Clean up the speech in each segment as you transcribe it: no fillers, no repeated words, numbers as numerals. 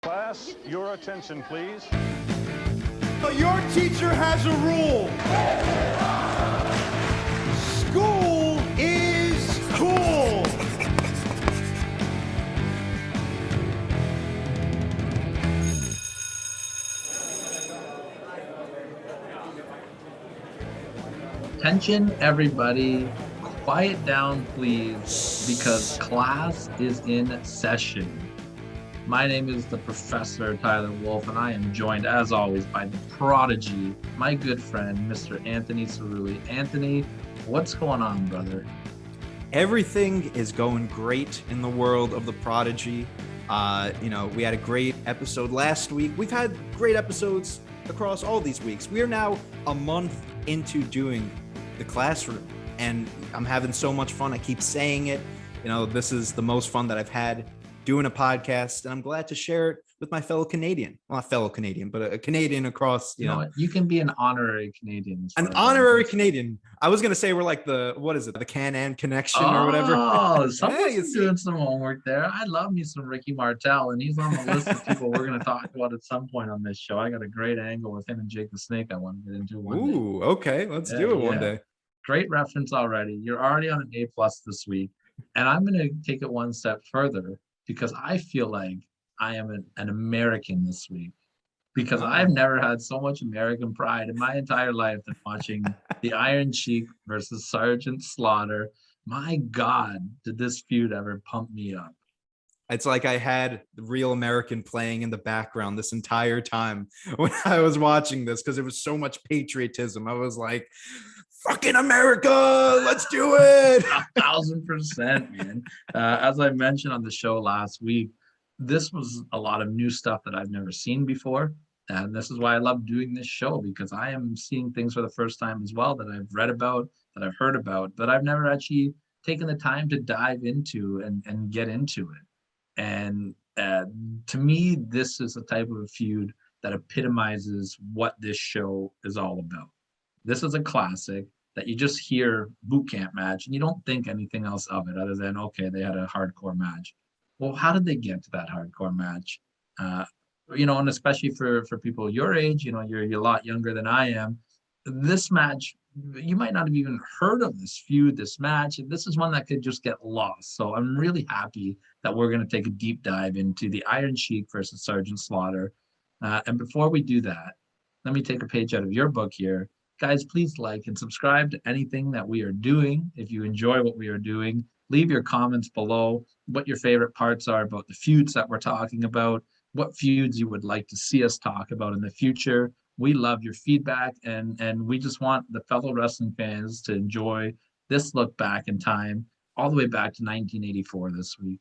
Class, your attention, please. Your teacher has a rule. School is cool. Attention, everybody. Quiet down, please, because class is in session. My name is the Professor Tyler Wolf, and I am joined, as always, by the prodigy, my good friend, Mr. Anthony Cerulli. Anthony, what's going on, brother? Everything is going great in the world of the prodigy. We had a great episode last week. We've had great episodes across all these weeks. We are now a month into doing the classroom, and I'm having so much fun. I keep saying it. This is the most fun that I've had doing a podcast, and I'm glad to share it with my fellow Canadian. Well, not fellow Canadian, but a Canadian across, You know what? You can be an honorary Canadian. An honorary Canadian. I was going to say we're like the Can-Am connection or whatever. Oh, someone's doing some homework there. I love me some Ricky Martel, and he's on the list of people we're going to talk about at some point on this show. I got a great angle with him and Jake the Snake I want to get into one day. Ooh, okay. Let's do it one day. Great reference already. You're already on an A+ this week. And I'm going to take it one step further, because I feel like I am an American this week, because I've never had so much American pride in my entire life than watching the Iron Sheik versus Sergeant Slaughter. My God, did this feud ever pump me up? It's like I had the Real American playing in the background this entire time when I was watching this, because it was so much patriotism. I was like, fucking America, let's do it. 1,000%, man. As I mentioned on the show last week, this was a lot of new stuff that I've never seen before. And this is why I love doing this show, because I am seeing things for the first time as well that I've read about, that I've heard about, that I've never actually taken the time to dive into and get into it. And to me, this is a type of a feud that epitomizes what this show is all about. This is a classic that you just hear boot camp match and you don't think anything else of it other than, okay, they had a hardcore match. Well, how did they get to that hardcore match? And especially for people your age, you're a lot younger than I am. This match, you might not have even heard of this feud, this match. This is one that could just get lost. So I'm really happy that we're going to take a deep dive into the Iron Sheik versus Sergeant Slaughter. And before we do that, let me take a page out of your book here. Guys, please like and subscribe to anything that we are doing. If you enjoy what we are doing, leave your comments below what your favorite parts are about the feuds that we're talking about, what feuds you would like to see us talk about in the future. We love your feedback, and we just want the fellow wrestling fans to enjoy this look back in time, all the way back to 1984 this week.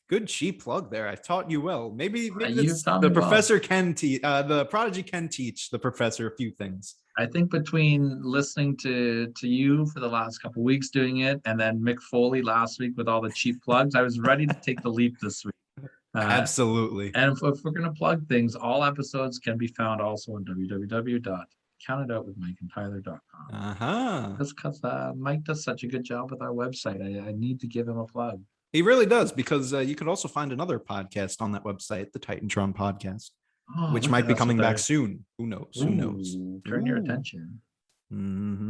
Good cheap plug there. I've taught you well. Maybe the professor can teach. The prodigy can teach the professor a few things. I think between listening to you for the last couple of weeks doing it, and then Mick Foley last week with all the cheap plugs, I was ready to take the leap this week. Absolutely. And if we're going to plug things, all episodes can be found also on www.countoutwithmikeandtyler.com. That's because Mike does such a good job with our website. I need to give him a plug. He really does, because you could also find another podcast on that website, the Titantron podcast, which might be coming back soon. Who knows? Who knows? Turn your attention. Mm-hmm.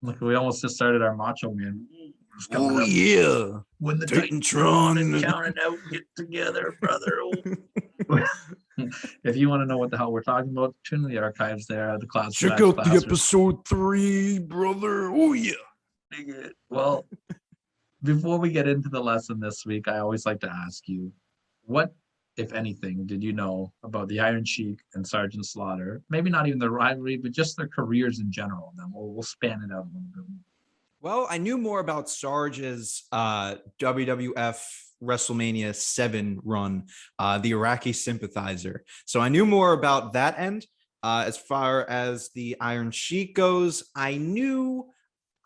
Look, we almost just started our Macho Man. Oh, yeah. When the Titantron and counting out get together, brother. If you want to know what the hell we're talking about, tune in the archives there. The class. Check out the episode 3, brother. Oh, yeah. Well, before we get into the lesson this week, I always like to ask you, what, if anything, did you know about the Iron Sheik and Sergeant Slaughter? Maybe not even the rivalry, but just their careers in general. Then we'll span it out a little bit more. Well, I knew more about Sarge's WWF WrestleMania 7 run, the Iraqi sympathizer. So I knew more about that end. As far as the Iron Sheik goes,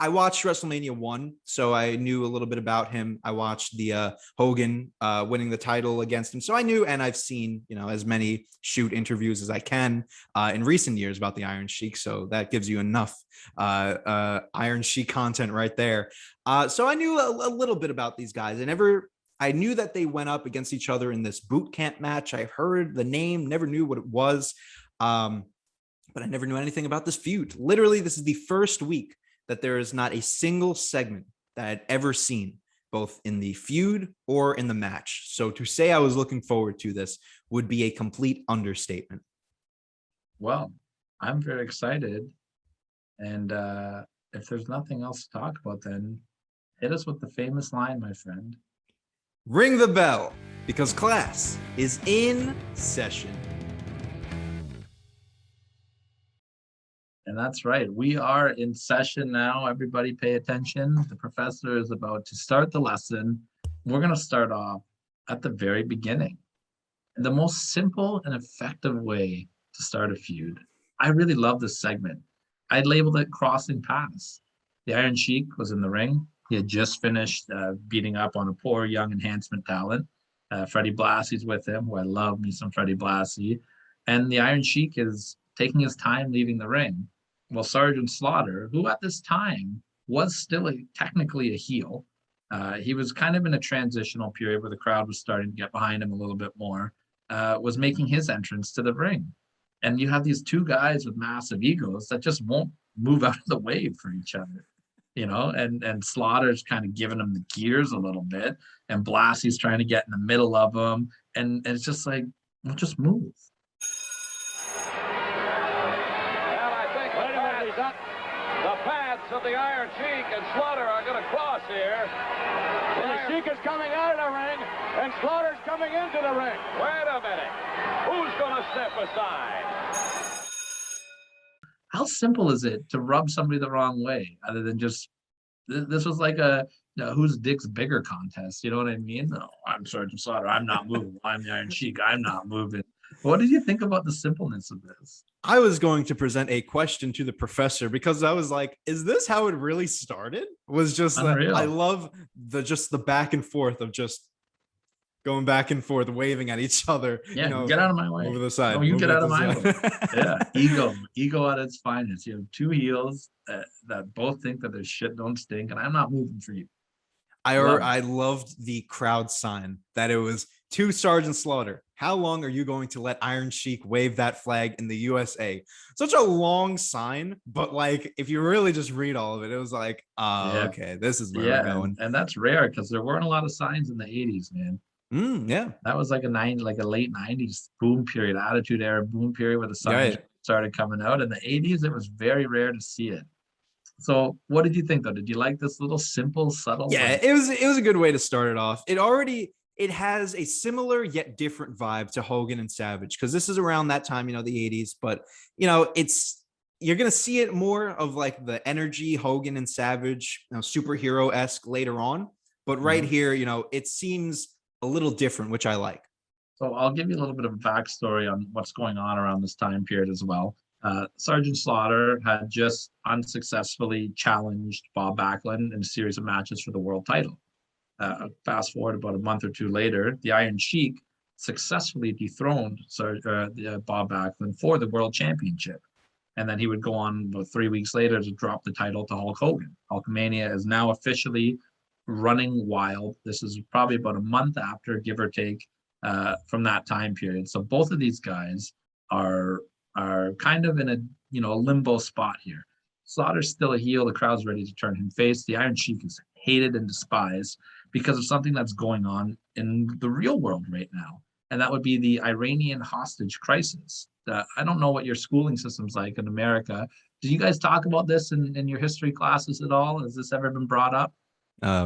I watched WrestleMania 1, so I knew a little bit about him. I watched the Hogan winning the title against him. So I knew, and I've seen, as many shoot interviews as I can in recent years about the Iron Sheik. So that gives you enough Iron Sheik content right there. So I knew a little bit about these guys. I never I knew that they went up against each other in this boot camp match. I heard the name, never knew what it was. But I never knew anything about this feud. Literally, this is the first week that there is not a single segment that I'd ever seen, both in the feud or in the match. So to say I was looking forward to this would be a complete understatement. Well, I'm very excited. And if there's nothing else to talk about, then hit us with the famous line, my friend. Ring the bell, because class is in session. And that's right. We are in session now. Everybody pay attention. The professor is about to start the lesson. We're going to start off at the very beginning. The most simple and effective way to start a feud. I really love this segment. I labeled it crossing paths. The Iron Sheik was in the ring. He had just finished beating up on a poor young enhancement talent. Freddie Blassie's with him, who I love me some Freddie Blassie. And the Iron Sheik is taking his time leaving the ring. Well, Sergeant Slaughter, who at this time was still technically a heel, he was kind of in a transitional period where the crowd was starting to get behind him a little bit more, was making his entrance to the ring. And you have these two guys with massive egos that just won't move out of the way for each other, and Slaughter's kind of giving him the gears a little bit, and Blassie's trying to get in the middle of them. And it's just like, well, just move. The paths of the Iron Sheik and Slaughter are going to cross here. The Sheik is coming out of the ring, and Slaughter's coming into the ring. Wait a minute. Who's going to step aside? How simple is it to rub somebody the wrong way, other than just, this was like a whose dick's bigger contest, you know what I mean? No, I'm Sergeant Slaughter, I'm not moving. I'm the Iron Sheik, I'm not moving. What did you think about the simpleness of this? I was going to present a question to the professor because I was like, is this how it really started? Was just Unreal. I love the back and forth of just going back and forth, waving at each other. Yeah, get out of my way. Over the side. No, you get out of my way. Yeah. Ego at its finest. You have two heels that both think that their shit don't stink, and I'm not moving for you. I loved the crowd sign that it was to Sergeant Slaughter. How long are you going to let Iron Sheik wave that flag in the USA? Such a long sign, but like if you really just read all of it, it was like, okay, this is where we're going. And that's rare because there weren't a lot of signs in the 80s, man. Yeah, that was like a late 90s boom period, attitude era boom period where the signs started coming out. In the 80s, it was very rare to see it. So what did you think though? Did you like this little simple, subtle? Yeah, it was a good way to start it off. It has a similar yet different vibe to Hogan and Savage, because this is around that time, the 80s, but you're gonna see it more of like the energy Hogan and Savage, superhero-esque later on. But right here, it seems a little different, which I like. So I'll give you a little bit of a backstory on what's going on around this time period as well. Sergeant Slaughter had just unsuccessfully challenged Bob Backlund in a series of matches for the world title. Fast forward about a month or two later, the Iron Sheik successfully dethroned Bob Backlund for the world championship. And then he would go on about 3 weeks later to drop the title to Hulk Hogan. Hulkamania is now officially running wild. This is probably about a month after, give or take, from that time period. So both of these guys are kind of in a limbo spot here. Slaughter's still a heel. The crowd's ready to turn him face. The Iron Sheik is hated and despised because of something that's going on in the real world right now. And that would be the Iranian hostage crisis. I don't know what your schooling system's like in America. Do you guys talk about this in your history classes at all? Has this ever been brought up?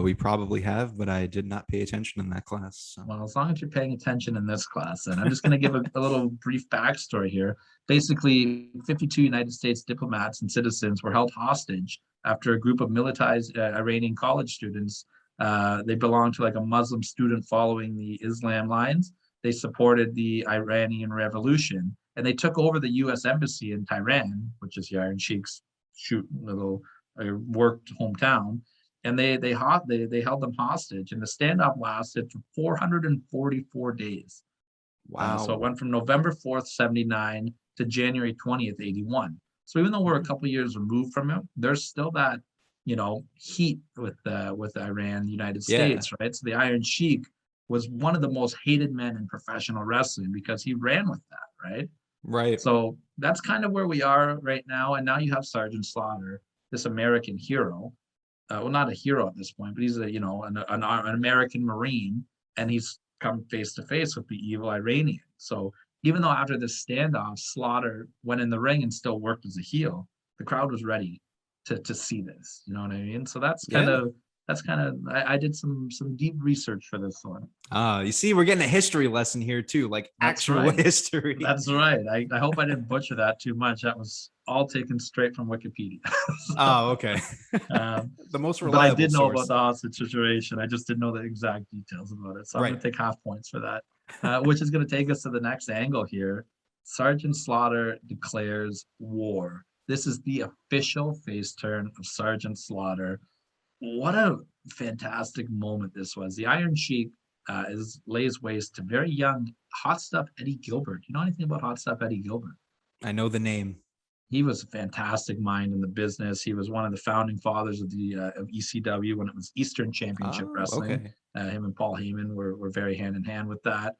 We probably have, but I did not pay attention in that class. So. Well, as long as you're paying attention in this class, then I'm just going to give a little brief backstory here. Basically, 52 United States diplomats and citizens were held hostage after a group of militarized Iranian college students. They belonged to like a Muslim student following the Islam lines. They supported the Iranian Revolution, and they took over the U.S. embassy in Tehran, which is the Iron Sheik's worked hometown. And they held them hostage, and the standoff lasted for 444 days. Wow! So it went from November 4th, 79 to January 20th, 81. So even though we're a couple years removed from it, there's still that heat with Iran, the United States, right? So the Iron Sheik was one of the most hated men in professional wrestling because he ran with that, right? Right. So that's kind of where we are right now. And now you have Sergeant Slaughter, this American hero. Well, not a hero at this point, but he's an American Marine, and he's come face to face with the evil Iranian. So even though after this standoff, Slaughter went in the ring and still worked as a heel, the crowd was ready to see this. You know what I mean? So that's kind of I did some deep research for this one. You see, we're getting a history lesson here too, like That's actual right. history. That's right. I hope I didn't butcher that too much. That was all taken straight from Wikipedia. Oh, okay. Um, The most but I reliable did know source. about the hostage situation. I just didn't know the exact details about it. So I'm Right. going to take half points for that, which is going to take us to the next angle here. Sergeant Slaughter declares war. This is the official face turn of Sergeant Slaughter. What a fantastic moment this was. The Iron Sheik lays waste to very young hot stuff Eddie Gilbert. You know anything about hot stuff Eddie Gilbert? I know the name. He was a fantastic mind in the business. He was one of the founding fathers of the of ECW when it was Eastern Championship Wrestling. Okay. Him and Paul Heyman were very hand in hand with that.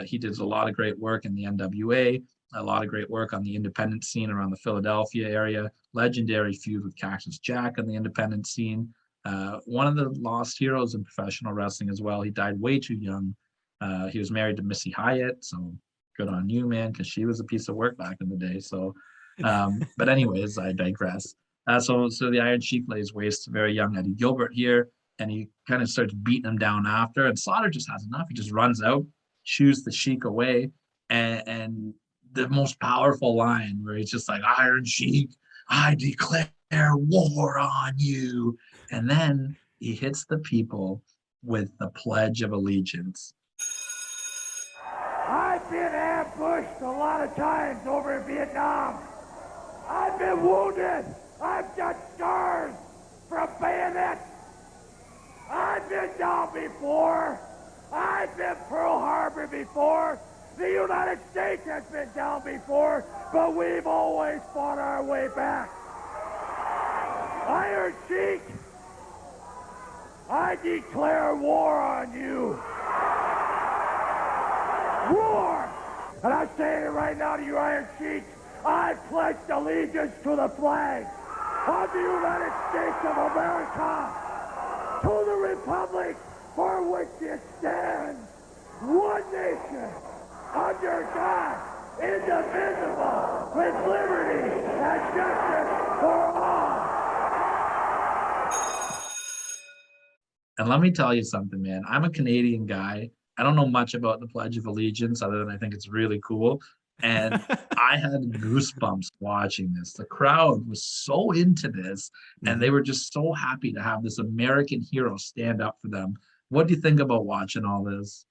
He did a lot of great work in the NWA, a lot of great work on the independent scene around the Philadelphia area. Legendary feud with Cactus Jack on the independent scene. One of the lost heroes in professional wrestling as well. He died way too young. He was married to Missy Hyatt, so good on you, man, because she was a piece of work back in the day. So, but anyways, I digress. So the Iron Sheik lays waste to very young Eddie Gilbert here, and he kind of starts beating him down after. And Slaughter just has enough. He just runs out, shoos the Sheik away, and the most powerful line where he's just like, "Iron Sheik, I declare war on you." And then he hits the people with the Pledge of Allegiance. I've been ambushed a lot of times over in Vietnam. I've been wounded. I've got scars from bayonets. I've been down before. I've been Pearl Harbor before. The United States has been down before, but we've always fought our way back. Iron Sheik, I declare war on you. War! And I'm saying it right now to you, Iron Sheik. I pledge allegiance to the flag of the United States of America, to the republic for which it stands, one nation, under God, indivisible, with liberty and justice for all. And let me tell you something, man. I'm a Canadian guy. I don't know much about the Pledge of Allegiance other than I think it's really cool. And I had goosebumps watching this. The crowd was so into this, and they were just so happy to have this American hero stand up for them. What do you think about watching all this?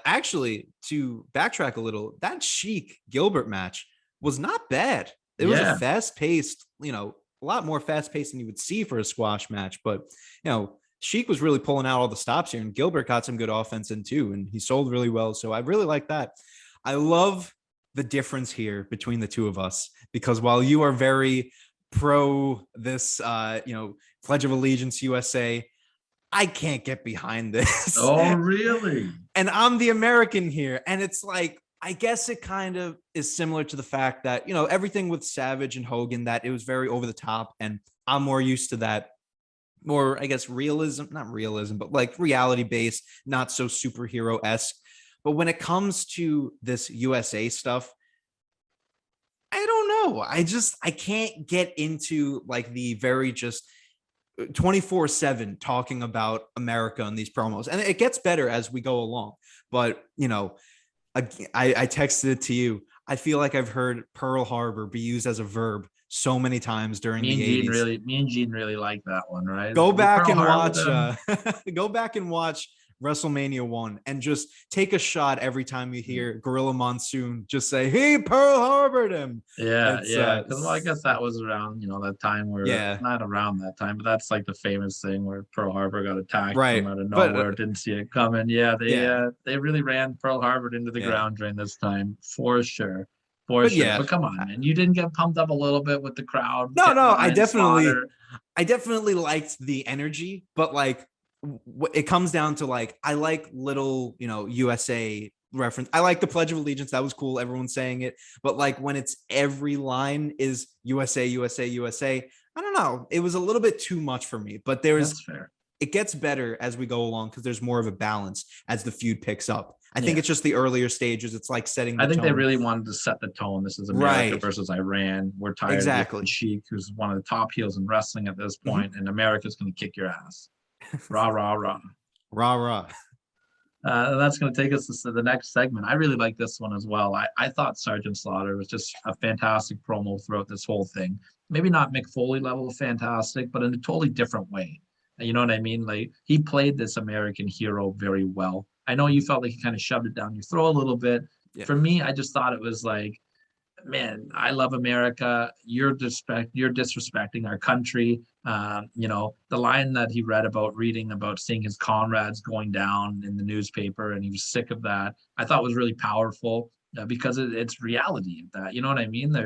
Actually, to backtrack a little, that Sheik Gilbert match was not bad. It was a fast-paced, a lot more fast-paced than you would see for a squash match, but Sheik was really pulling out all the stops here, and Gilbert got some good offense in too, and he sold really well. So I really like that. I love the difference here between the two of us, because while you are very pro this, Pledge of Allegiance USA, I can't get behind this. Oh, really? And I'm the American here. And it's like, I guess it kind of is similar to the fact that, everything with Savage and Hogan, that it was very over the top. And I'm more used to that, more, I guess, not realism, but like reality based, not so superhero-esque. But when it comes to this USA stuff, I don't know. I can't get into like the very just 24/7 talking about America in these promos. And it gets better as we go along. But, I texted it to you. I feel like I've heard Pearl Harbor be used as a verb so many times during the 80s. Me and Gene really like that one, right? Go back and watch WrestleMania 1 and just take a shot every time you hear Gorilla Monsoon just say, "He Pearl Harbored him." Yeah. Because I guess that was around, that time where not around that time, but that's like the famous thing where Pearl Harbor got attacked from out of nowhere, didn't see it coming. They really ran Pearl Harbor into the ground during this time for sure. But come on, man, you didn't get pumped up a little bit with the crowd? No, I definitely liked the energy, but like, it comes down to like, I like little, USA reference. I like the Pledge of Allegiance. That was cool. Everyone's saying it. But like when it's every line is USA, USA, USA, I don't know. It was a little bit too much for me, but That's fair. it gets better as we go along because there's more of a balance as the feud picks up. I think Yeah. it's just the earlier stages. It's like setting the I think they tone. really wanted to set the tone. This is America Right. versus Iran. We're tired Exactly. of Sheik, who's one of the top heels in wrestling at this point, and America's going to kick your ass. Rah, rah, rah. Rah, rah. That's going to take us to the next segment. I really like this one as well. I thought Sergeant Slaughter was just a fantastic promo throughout this whole thing. Maybe not Mick Foley level of fantastic, but in a totally different way. You know what I mean? Like he played this American hero very well. I know you felt like he kind of shoved it down your throat a little bit. Yeah. For me, I just thought it was like, man, I love America. You're disrespecting our country. The line that he read about reading about seeing his comrades going down in the newspaper, and he was sick of that. I thought was really powerful because it's reality of that. You know what I mean?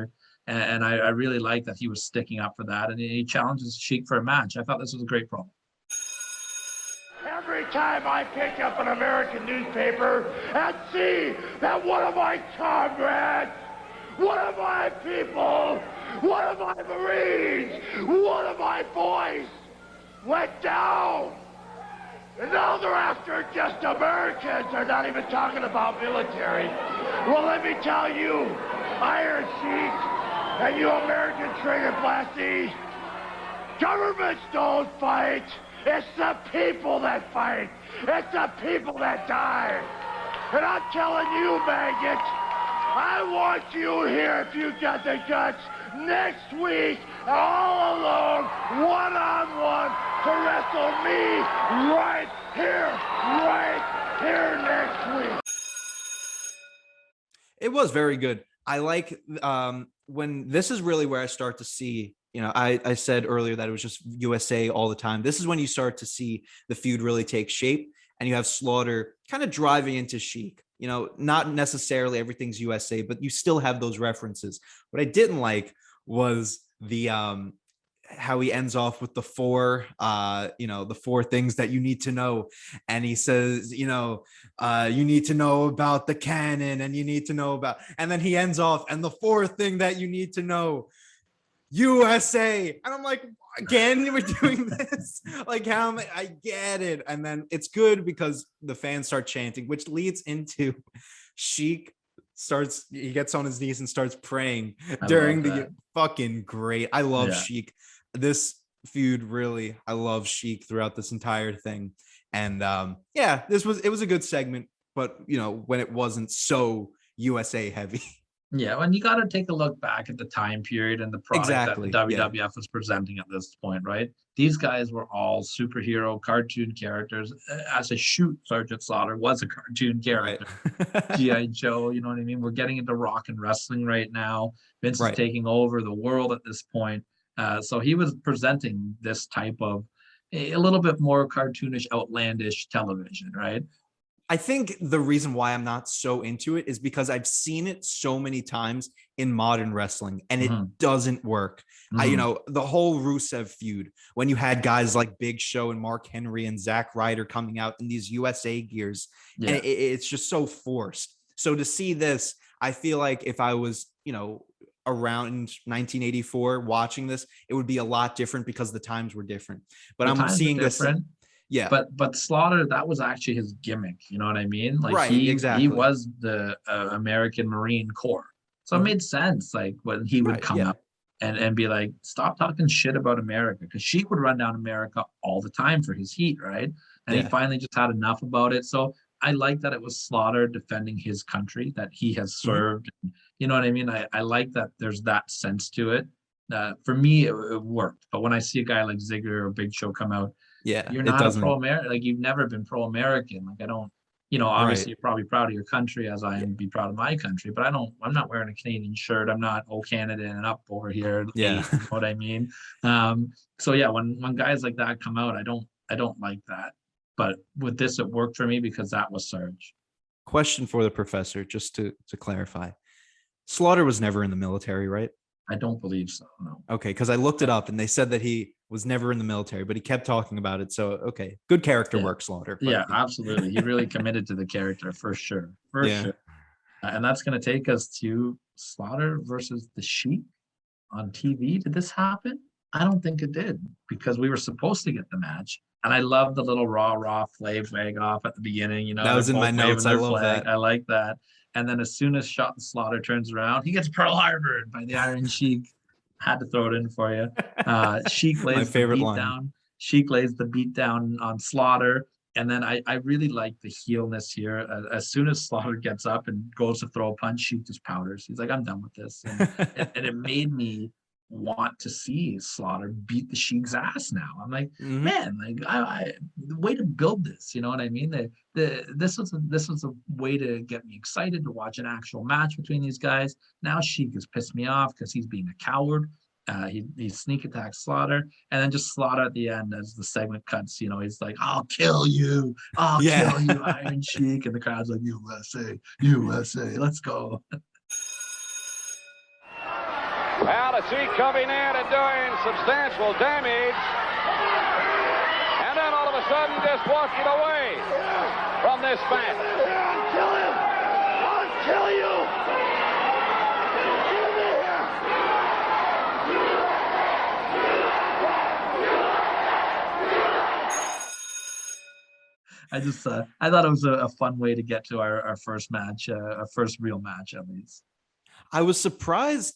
And I really like that he was sticking up for that, and he challenges Sheik for a match. I thought this was a great promo. Every time I pick up an American newspaper and see that one of my comrades, one of my people, one of my Marines, one of my boys went down. And now they're after just Americans. They're not even talking about military. Well, let me tell you, Iron Sheik and you American trigger blasties, governments don't fight. It's the people that fight. It's the people that die. And I'm telling you, maggot, I want you here if you got the guts next week, all alone, one-on-one, to wrestle me right here next week. It was very good. I like when this is really where I start to see, I said earlier that it was just USA all the time. This is when you start to see the feud really take shape, and you have Slaughter kind of driving into Sheik. Not necessarily everything's USA, but you still have those references. What I didn't like was the how he ends off with the four things that you need to know. And he says, you need to know about the cannon, and you need to know about, and then he ends off, and the fourth thing that you need to know, USA. And I'm like, again, we're doing this. Like, I get it. And then it's good because the fans start chanting, which leads into Sheik he gets on his knees and starts praying during the fucking great. I love Sheik. This feud, really, I love Sheik throughout this entire thing. And it was a good segment, but when it wasn't so USA heavy. Yeah, and you got to take a look back at the time period and the product that the WWF was presenting at this point, right? These guys were all superhero cartoon characters. As a shoot, Sergeant Slaughter was a cartoon character. Right. G.I. Joe, you know what I mean? We're getting into rock and wrestling right now. Vince is taking over the world at this point. So he was presenting this type of a little bit more cartoonish, outlandish television, right? I think the reason why I'm not so into it is because I've seen it so many times in modern wrestling, and it doesn't work. The whole Rusev feud, when you had guys like Big Show and Mark Henry and Zack Ryder coming out in these USA gears, and it's just so forced. So to see this, I feel like if I was, around 1984 watching this, it would be a lot different because the times were different. But I'm seeing this. Yeah, but Slaughter, that was actually his gimmick. You know what I mean? Like exactly. He was the American Marine Corps, so it made sense. Like when he would come up and be like, "Stop talking shit about America," because Sheik would run down America all the time for his heat, right? And he finally just had enough about it. So I like that it was Slaughter defending his country that he has served. You know what I mean? I like that there's that sense to it. For me, it worked. But when I see a guy like Ziggler or Big Show come out, you're not a pro-American. Like, you've never been pro-American. Like, I don't, obviously you're probably proud of your country, as I am to be proud of my country, but I'm not wearing a Canadian shirt. I'm not, Canada and up over here. Yeah. You know what I mean? So yeah, when guys like that come out, I don't like that. But with this, it worked for me because that was Surge. Question for the professor, just to clarify. Slaughter was never in the military, right? I don't believe so, no. Okay, because I looked it up and they said that he was never in the military, but he kept talking about it. So, okay, good character Yeah. work, Slaughter. but- Yeah, absolutely. He really committed to the character for sure. For Yeah. sure. And that's going to take us to Slaughter versus the Sheik on TV. Did this happen? I don't think it did because we were supposed to get the match. And I love the little rah flag off at the beginning. You know, That was they're in my both waving notes. I their love that. I like that. And then as soon as Slaughter turns around, he gets Pearl Harbored by the Iron Sheik. Had to throw it in for you. Sheik My lays the favorite beat line. down. Sheik lays the beat down on Slaughter. And then I really like the heelness here. As soon as Slaughter gets up and goes to throw a punch, Sheik just powders. He's like, I'm done with this. And it made me want to see Slaughter beat the Sheik's ass now. I'm like, Mhm. man, like the way to build this, you know what I mean? This was a way to get me excited to watch an actual match between these guys. Now Sheik has pissed me off because he's being a coward. He sneak attacks Slaughter, and then just Slaughter at the end as the segment cuts. You know, he's like, "I'll kill you, I'll Yeah. kill you, Iron Sheik," and the crowd's like, "USA, USA, let's go." Well, the Sheik coming in and doing substantial damage. And then all of a sudden just walking away from this match. I'll kill him! I'll kill you! Get in here! I thought it was a fun way to get to our first match, our first real match at least. I was surprised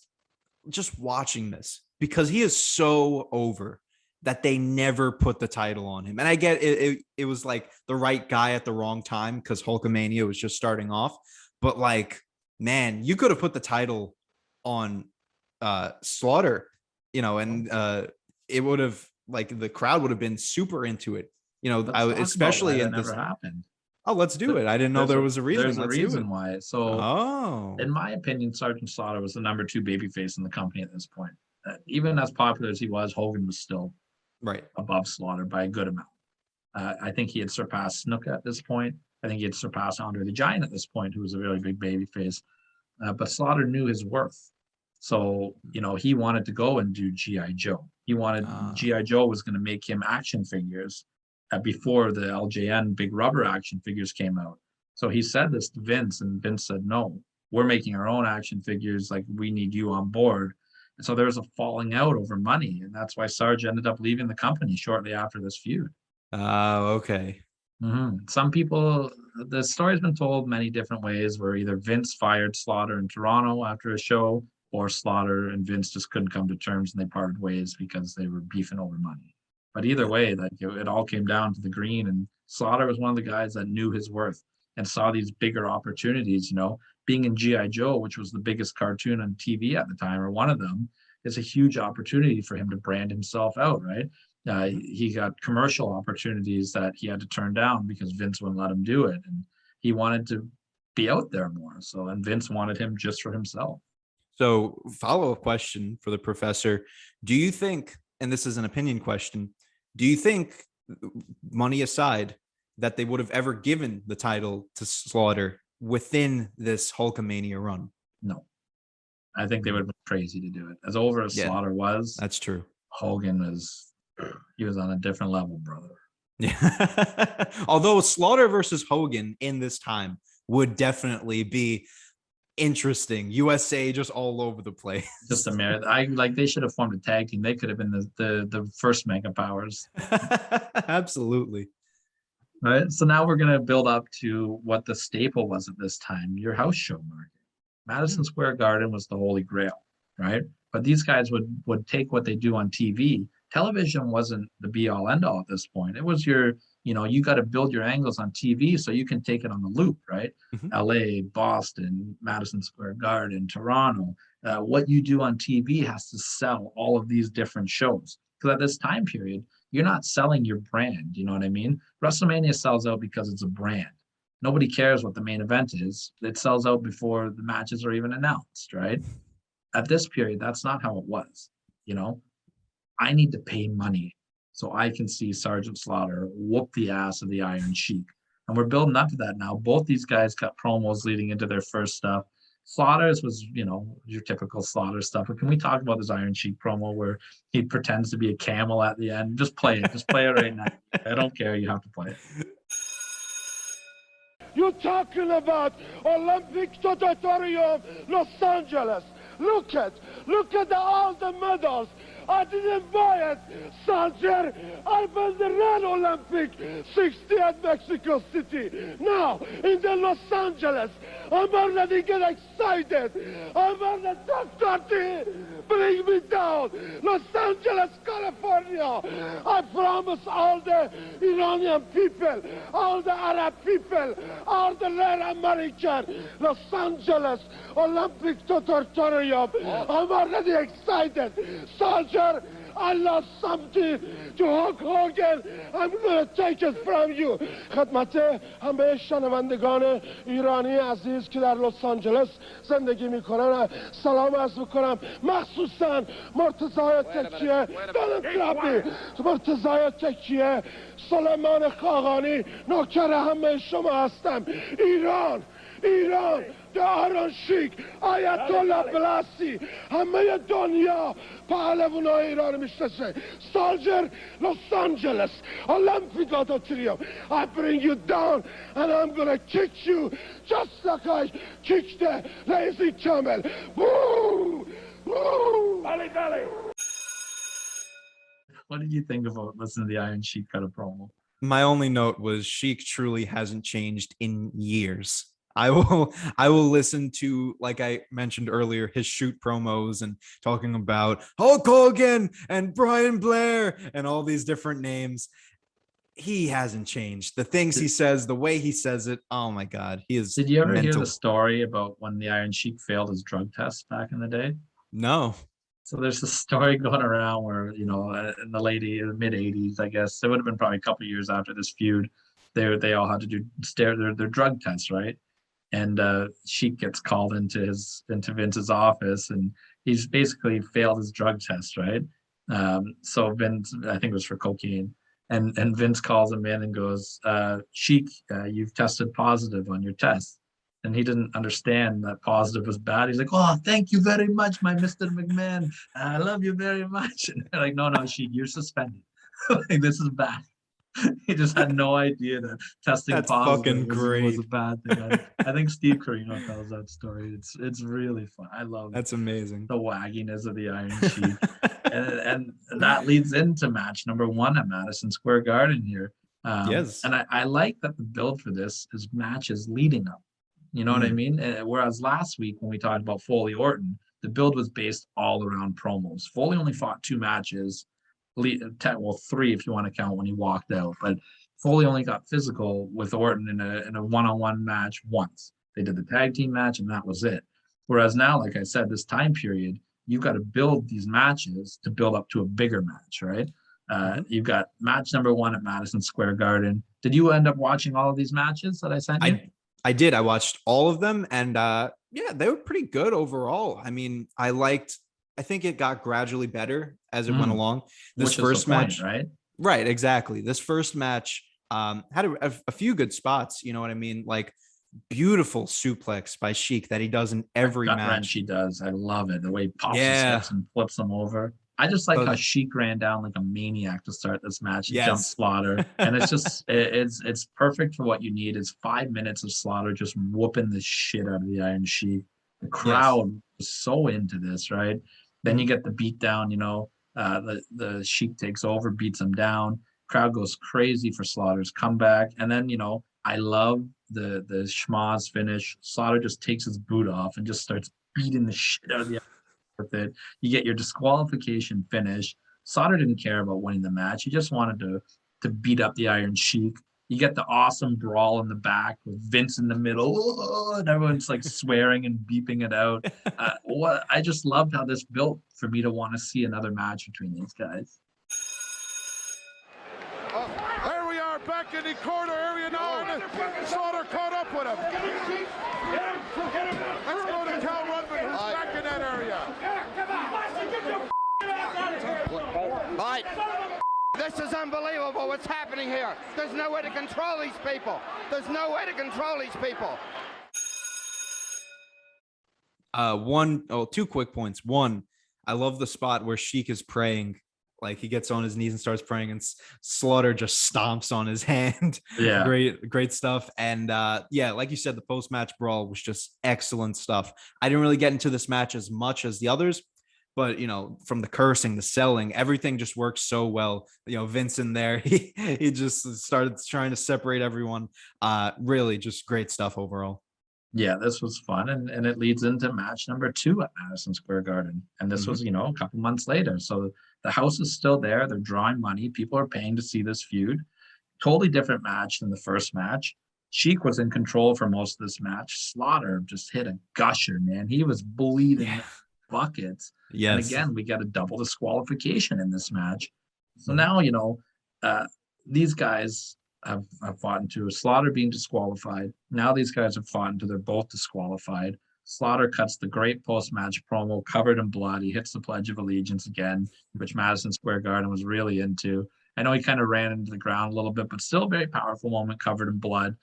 just watching this because he is so over that they never put the title on him. And I get it, it was like the right guy at the wrong time because Hulkamania was just starting off. But like, man, you could have put the title on Slaughter, you know, and it would have, like, the crowd would have been super into it. You know, Let's talk about especially why in that this. never happened. Oh, let's do it. I didn't know there was a reason. There's a Let's do reason it. why. So, Oh, in my opinion, Sergeant Slaughter was the number 2 babyface in the company at this point. Even as popular as he was, Hogan was still right. above Slaughter by a good amount. I think he had surpassed Snuka at this point. I think he had surpassed Andre the Giant at this point, who was a really big babyface. But Slaughter knew his worth. So, you know, he wanted to go and do G.I. Joe. He wanted, G.I. Joe was going to make him action figures before the LJN big rubber action figures came out. So he said this to Vince, and Vince said, no, we're making our own action figures. Like, we need you on board. And so there was a falling out over money. And that's why Sarge ended up leaving the company shortly after this feud. Okay. Some people, the story's been told many different ways, where either Vince fired Slaughter in Toronto after a show, or Slaughter and Vince just couldn't come to terms and they parted ways because they were beefing over money. But either way, like, it all came down to the green, and Slaughter was one of the guys that knew his worth and saw these bigger opportunities. You know, being in G.I. Joe, which was the biggest cartoon on TV at the time, or one of them, is a huge opportunity for him to brand himself out, right? He got commercial opportunities that he had to turn down because Vince wouldn't let him do it, and he wanted to be out there more. So, and Vince wanted him just for himself. So, follow-up question for the professor. Do you think, and this is an opinion question, do you think, money aside, that they would have ever given the title to Slaughter within this Hulkamania run? No. I think they would have been crazy to do it. As over as Slaughter was, that's true. Hogan was on a different level, brother. Yeah. Although Slaughter versus Hogan in this time would definitely be interesting. USA just all over the place. Just a minute. They should have formed a tag team. They could have been the first Mega Powers. Absolutely. All right. So now we're gonna build up to what the staple was at this time, your house show market. Madison Square Garden was the holy grail, right? But these guys would take what they do on TV. Television wasn't the be all end all at this point. It was you got to build your angles on TV so you can take it on the loop, right? LA, Boston, Madison Square Garden, Toronto. What you do on TV has to sell all of these different shows. Because at this time period, you're not selling your brand. You know what I mean? WrestleMania sells out because it's a brand. Nobody cares what the main event is. It sells out before the matches are even announced, right? At this period, that's not how it was. You know, I need to pay money so I can see Sergeant Slaughter whoop the ass of the Iron Sheik. And we're building up to that now. Both these guys got promos leading into their first stuff. Slaughter's was, your typical Slaughter stuff. But can we talk about this Iron Sheik promo where he pretends to be a camel at the end? Just play it. Just play it right now. I don't care. You have to play it. You're talking about Olympic Auditorium, Los Angeles. Look at all the medals. I didn't buy it, soldier. I bought the Red Olympic 60 at Mexico City. Now, in the Los Angeles, I'm already getting excited. I'm on the doctor. Bring me down. Los Angeles, California. I promise all the Iranian people, all the Arab people, all the red American, Los Angeles Olympic Auditorium. I'm already excited. Soldier, I lost something to Hulk Hogan. I'm going to take it from you. خدمت همه شنوندگان ایرانی عزیز که در لس آنجلس زندگی میکنن سلام عرض میکنم. مخصوصا مرتضای تکیه مرتضای تکیه سلیمان خاقانی نوکر همه شما هستم. ایران the Iron Sheik آیت الله بلاسی همه دنیا پهلوانای ایران میشناسه. Soldier, Los Angeles Olympic Auditorium. I bring you down and I'm gonna kick you just like I kicked the lazy camel. Woo! Woo! Belly, belly. What did you think about listening to the Iron Sheik cut a promo? My only note was Sheik truly hasn't changed in years. I will listen to, like I mentioned earlier, his shoot promos and talking about Hulk Hogan and Brian Blair and all these different names. He hasn't changed. The things he says, the way he says it. Oh my God, he is. Did you ever mental. hear the story about when the Iron Sheik failed his drug test back in the day? No. So there's a story going around where, in the mid 80s, I guess, it would have been probably a couple of years after this feud, they all had to do their drug tests, right? And Sheik gets called into Vince's office, and he's basically failed his drug test, right? So Vince, I think it was for cocaine, and Vince calls him in and goes, Sheik, you've tested positive on your test. And he didn't understand that positive was bad. He's like, oh, thank you very much, my Mr. McMahon. I love you very much. And they're like, no, Sheik, you're suspended. Like, this is bad. He just had no idea that testing That's positive fucking was a bad thing. I think Steve Carino tells that story. It's really fun. I love That's amazing. the wagginess of the Iron Sheik. and that leads into match number 1 at Madison Square Garden here. Yes. And I like that the build for this is matches leading up. You know what I mean? Whereas last week when we talked about Foley Orton, the build was based all around promos. Foley only fought 2 matches. 3 if you want to count when he walked out, but Foley only got physical with Orton in a one-on-one match once. They did the tag team match and that was it. Whereas now, like I said, this time period, you've got to build these matches to build up to a bigger match, right? You've got match number 1 at Madison Square Garden. Did you end up watching all of these matches that I sent you? I did. I watched all of them, and yeah, they were pretty good overall. I mean, I think it got gradually better as it went along. This first match, right? Right, exactly. This first match had a few good spots. You know what I mean? Like beautiful suplex by Sheik that he does in every match. He does. I love it. The way he pops his hips and flips them over. I just like how Sheik ran down like a maniac to start this match. He jumped Slaughter, and it's just it's perfect for what you need. It's 5 minutes of Slaughter just whooping the shit out of the Iron Sheik. The crowd was so into this, right? Then you get the beat down, the Sheik takes over, beats him down. Crowd goes crazy for Slaughter's comeback. And then, I love the schmaz finish. Slaughter just takes his boot off and just starts beating the shit out of the with it. You get your disqualification finish. Slaughter didn't care about winning the match. He just wanted to beat up the Iron Sheik. You get the awesome brawl in the back with Vince in the middle, and everyone's like swearing and beeping it out. I just loved how this built for me to want to see another match between these guys. Here we are back in the corner area now. Slaughter caught up with him. Let's go to Cal Rudman, who's back in that area. Right. This is unbelievable what's happening here. There's no way to control these people. There's no way to control these people. Two quick points. One, I love the spot where Sheik is praying. Like he gets on his knees and starts praying, and Slaughter just stomps on his hand. Yeah. Great stuff. And yeah, like you said, the post-match brawl was just excellent stuff. I didn't really get into this match as much as the others, but from the cursing, the selling, everything just works so well. Vince in there, he just started trying to separate everyone. Really just great stuff overall. Yeah, this was fun, and it leads into match number 2 at Madison Square Garden. And this was, a couple months later. So the house is still there. They're drawing money. People are paying to see this feud. Totally different match than the first match. Sheik was in control for most of this match. Slaughter just hit a gusher, man. He was bleeding buckets. Yes. And again, we got a double disqualification in this match. So now, these guys have fought into Slaughter being disqualified. Now these guys have fought into they're both disqualified. Slaughter cuts the great post-match promo covered in blood. He hits the Pledge of Allegiance again, which Madison Square Garden was really into. I know he kind of ran into the ground a little bit, but still a very powerful moment covered in blood.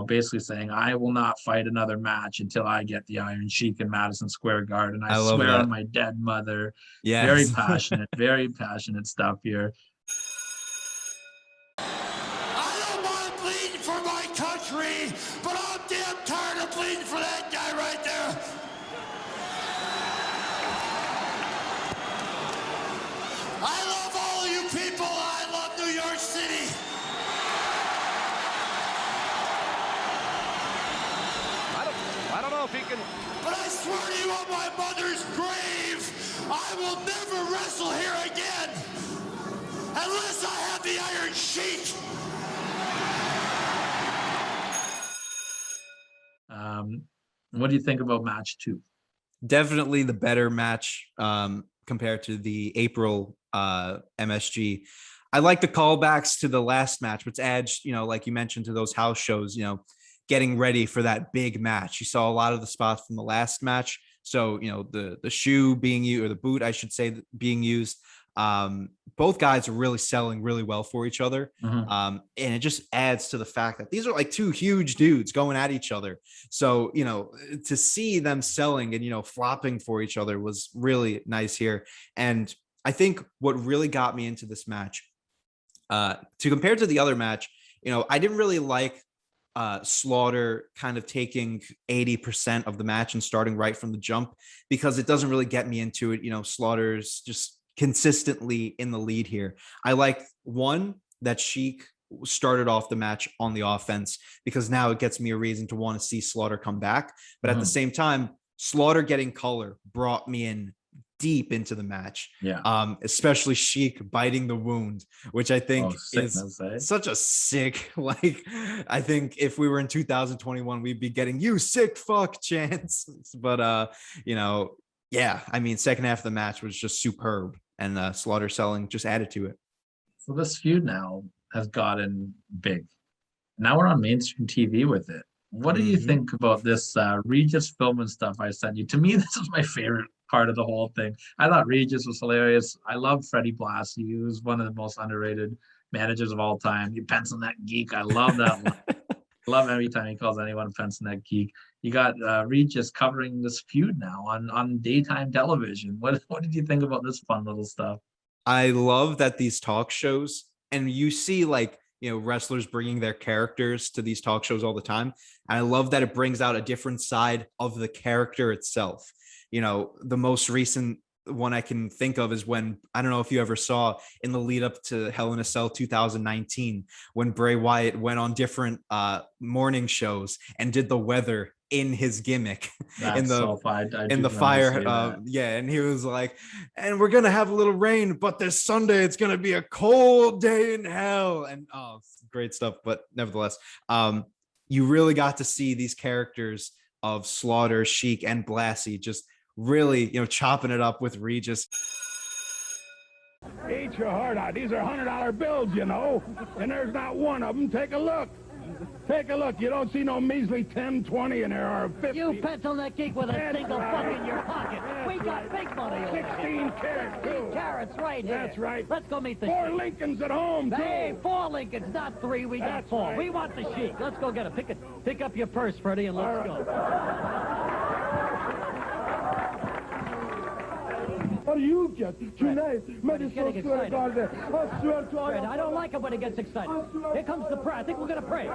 Basically saying, I will not fight another match until I get the Iron Sheik in Madison Square Garden. I swear on my dead mother. Yes. Very passionate stuff here. Country, but I'm damn tired of bleeding for that guy right there. I love all you people. I love New York City. I don't know if he can. But I swear to you on my mother's grave, I will never wrestle here again unless I have the Iron Sheik. What do you think about match 2? Definitely the better match compared to the April MSG. I like the callbacks to the last match, which adds, like you mentioned, to those house shows, getting ready for that big match. You saw a lot of the spots from the last match. So, the shoe being used, or the boot, I should say, being used. Both guys are really selling really well for each other. And it just adds to the fact that these are like two huge dudes going at each other. So, to see them selling and, flopping for each other was really nice here. And I think what really got me into this match, to compare to the other match, I didn't really like Slaughter kind of taking 80% of the match and starting right from the jump, because it doesn't really get me into it. Slaughter's just consistently in the lead here. I like one that Sheik started off the match on the offense, because now it gets me a reason to want to see Slaughter come back. But at the same time, Slaughter getting color brought me in deep into the match. Yeah. Especially Sheik biting the wound, which I think is such a sick, I think if we were in 2021, we'd be getting "you sick fuck" chants. But yeah, I mean, second half of the match was just superb, and Slaughter selling just added to it. So this feud now has gotten big. Now we're on mainstream TV with it. What do you think about this Regis filming stuff I sent you? To me, this is my favorite part of the whole thing. I thought Regis was hilarious. I love Freddie Blassie, who's one of the most underrated managers of all time. You pencil neck geek. I love that one. Love every time he calls anyone a pencil neck geek. You got Regis covering this feud now on daytime television. What did you think about this fun little stuff? I love that these talk shows, and you see wrestlers bringing their characters to these talk shows all the time. And I love that it brings out a different side of the character itself. The most recent one I can think of is when, I don't know if you ever saw in the lead up to Hell in a Cell 2019, when Bray Wyatt went on different morning shows and did the weather in his gimmick. That's in the so fun. in the fire. And he was like, and we're gonna have a little rain, but this Sunday it's gonna be a cold day in hell. And great stuff. But nevertheless, you really got to see these characters of Slaughter, Sheik, and Blassie just really chopping it up with Regis. Eat your heart out. These are $100 bills, and there's not one of them. Take a look. Take a look. You don't see no measly 10, 20 in there, or 50. You pencil neck geek with a single buck in your pocket. We got big money over 16 carats, 16 carats right here. That's right. Let's go meet the 4 Sheik. Lincolns at home, too. Hey, 4 Lincolns, not 3. We got That's 4. right. We want the Sheik. Let's go get it. Pick up your purse, Freddie, and let's go. or you get. Tonight, Madison Square Garden. I swear to Fred, Allah. I don't like it when he gets excited. Here comes the prayer. I think we're going to pray.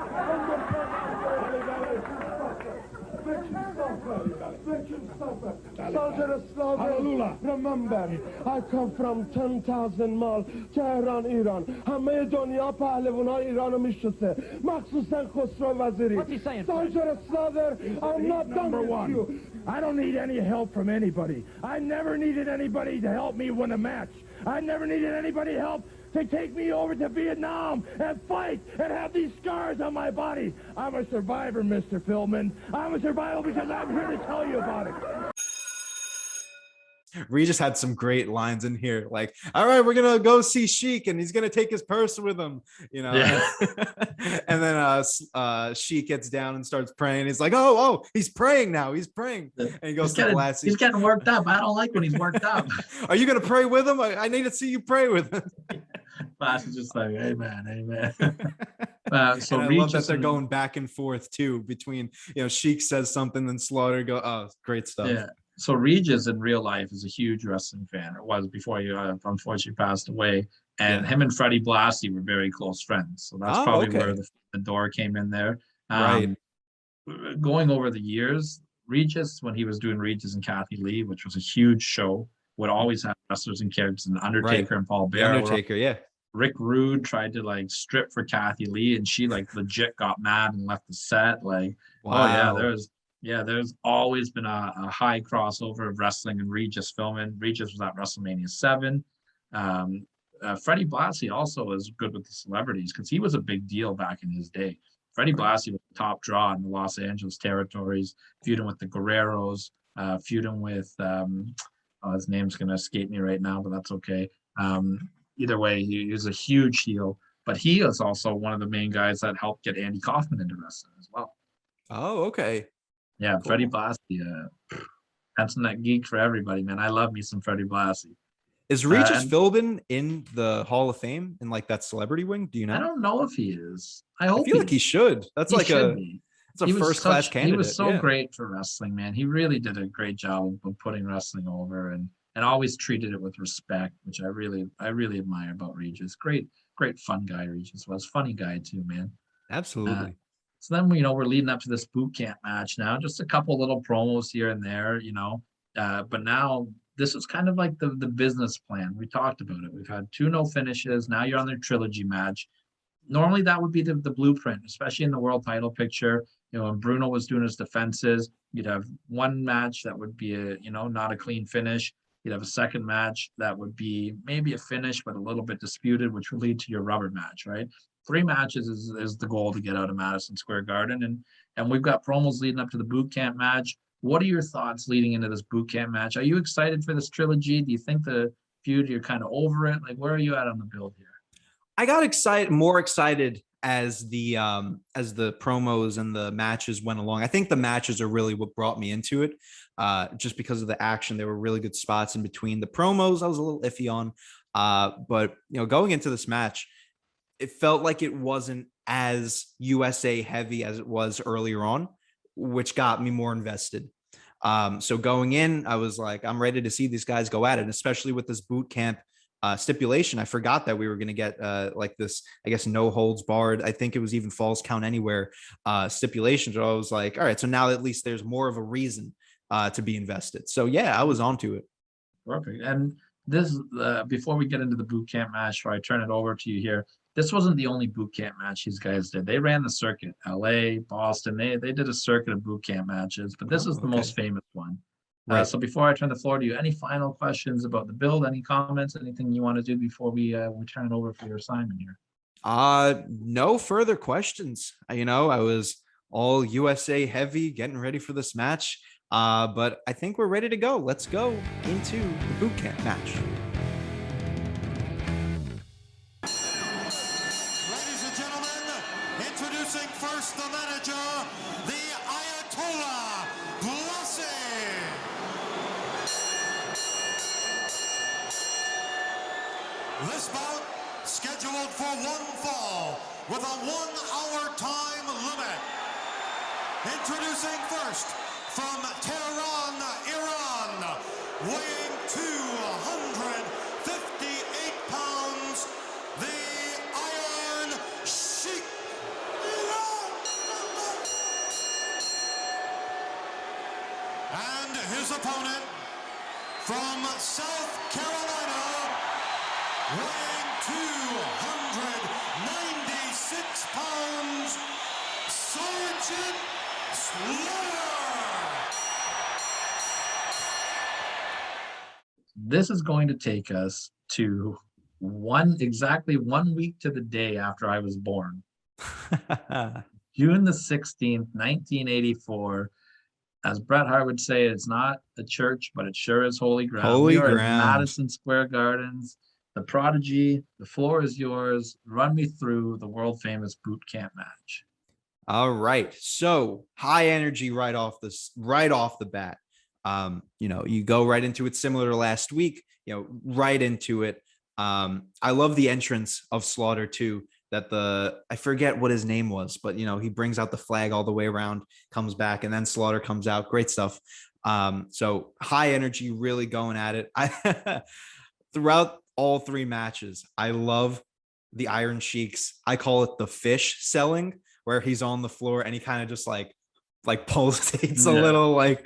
Soldier Slaughter, remember, I come from 10,000 mile Tehran, Iran. همه دنیا پهلوانای ایران رو میشناسه. مخصوصا خسرو وزیری. What's he saying? Soldier Slaughter, I'm not done Number with one, you. I don't need any help from anybody. I never needed anybody to help me win a match. I never needed anybody help to take me over to Vietnam and fight and have these scars on my body. I'm a survivor, Mr. Philman. I'm a survivor because I'm here to tell you about it. Regis had some great lines in here, like, all right, we're gonna go see Sheik and he's gonna take his purse with him, you know. Yeah. And then Sheik gets down and starts praying. He's like, oh, he's praying now, he's praying. And he goes to Blassie. He's getting worked up. I don't like when he's worked up. Are you gonna pray with him? I need to see you pray with him. Blassie's just like, amen. So and I love that Regis they're and- going back and forth too between, you know, Sheik says something, then Slaughter go, oh, great stuff. Yeah. So Regis in real life is a huge wrestling fan. It was before he unfortunately passed away. And him and Freddie Blassie were very close friends. So that's probably where the door came in there. Right. Going over the years, Regis, when he was doing Regis and Kathy Lee, which was a huge show, would always have wrestlers and characters, and Undertaker and Paul The Bearer. Undertaker, yeah. Rick Rude tried to like strip for Kathy Lee, and she like legit got mad and left the set. Like, Wow. oh yeah, there's always been a high crossover of wrestling and Regis filming. Regis was at WrestleMania 7. Freddie Blassie also is good with the celebrities because he was a big deal back in his day. Freddie Blassie was the top draw in the Los Angeles territories, feuding with the Guerreros, feuding with his name's gonna escape me right now, but that's okay. Either way, he was a huge heel, but he is also one of the main guys that helped get Andy Kaufman into wrestling as well. Oh, okay. Yeah, Cool. Freddie Blassie, that's that geek for everybody, man. I love me some Freddie Blassie. Is Regis and- Philbin in the Hall of Fame in like that celebrity wing? Do you know? I don't know if he is. I I hope feel like he should. That's like should be. it's a He was first class such- candidate. He was so yeah. great for wrestling, man. He really did a great job of putting wrestling over and always treated it with respect, which I really admire about Regis. Great fun guy Regis was. Funny guy too, man. Absolutely. So then, we're leading up to this boot camp match now. Just a couple little promos here and there, but now this is kind of like the business plan. We talked about it. We've had 2 no finishes. Now you're on their trilogy match. Normally that would be the blueprint, especially in the world title picture. When Bruno was doing his defenses, you'd have one match that would be not a clean finish. You'd have a second match that would be maybe a finish, but a little bit disputed, which would lead to your rubber match, right? 3 matches is the goal to get out of Madison Square Garden. And we've got promos leading up to the boot camp match. What are your thoughts leading into this boot camp match? Are you excited for this trilogy? Do you think the feud, you're kind of over it? Like, where are you at on the build here? I got more excited as the promos and the matches went along. I think the matches are really what brought me into it, just because of the action. There were really good spots in between. The promos I was a little iffy on, but going into this match, it felt like it wasn't as USA heavy as it was earlier on, which got me more invested. So going in, I was like, I'm ready to see these guys go at it, especially with this boot camp stipulation. I forgot that we were going to get like this, I guess, no holds barred. I think it was even falls count anywhere stipulation. So I was like, all right, so now at least there's more of a reason to be invested. So yeah, I was onto it. Perfect. And this, before we get into the boot camp match, where I turn it over to you here, this wasn't the only boot camp match these guys did. They ran the circuit, LA, Boston. They did a circuit of boot camp matches, but this is the most famous one. Right. So before I turn the floor to you, any final questions about the build? Any comments? Anything you want to do before we turn it over for your assignment here? No further questions. I was all USA heavy, getting ready for this match. But I think we're ready to go. Let's go into the boot camp match. Ladies and gentlemen, introducing first the manager, the Ayatollah Blassie. This bout scheduled for 1 fall with a 1-hour time limit. Introducing first from Tehran, Iran, weighing 258 pounds, the Iron Sheik. And his opponent from South Carolina, weighing 296 pounds, Sergeant Slaughter. This is going to take us to exactly 1 week to the day after I was born. June the 16th, 1984. As Bret Hart would say, it's not a church, but it sure is holy ground. Holy we are ground. in Madison Square Gardens. The Prodigy, the floor is yours. Run me through the world famous boot camp match. All right. So high energy right off the bat. You go right into it, similar to last week, right into it. I love the entrance of Slaughter too, that I forget what his name was, but he brings out the flag all the way around, comes back, and then Slaughter comes out. Great stuff. So high energy, really going at it. Throughout all three matches, I love the Iron Sheik's, I call it the fish selling, where he's on the floor and he kind of just like pulsates a little. I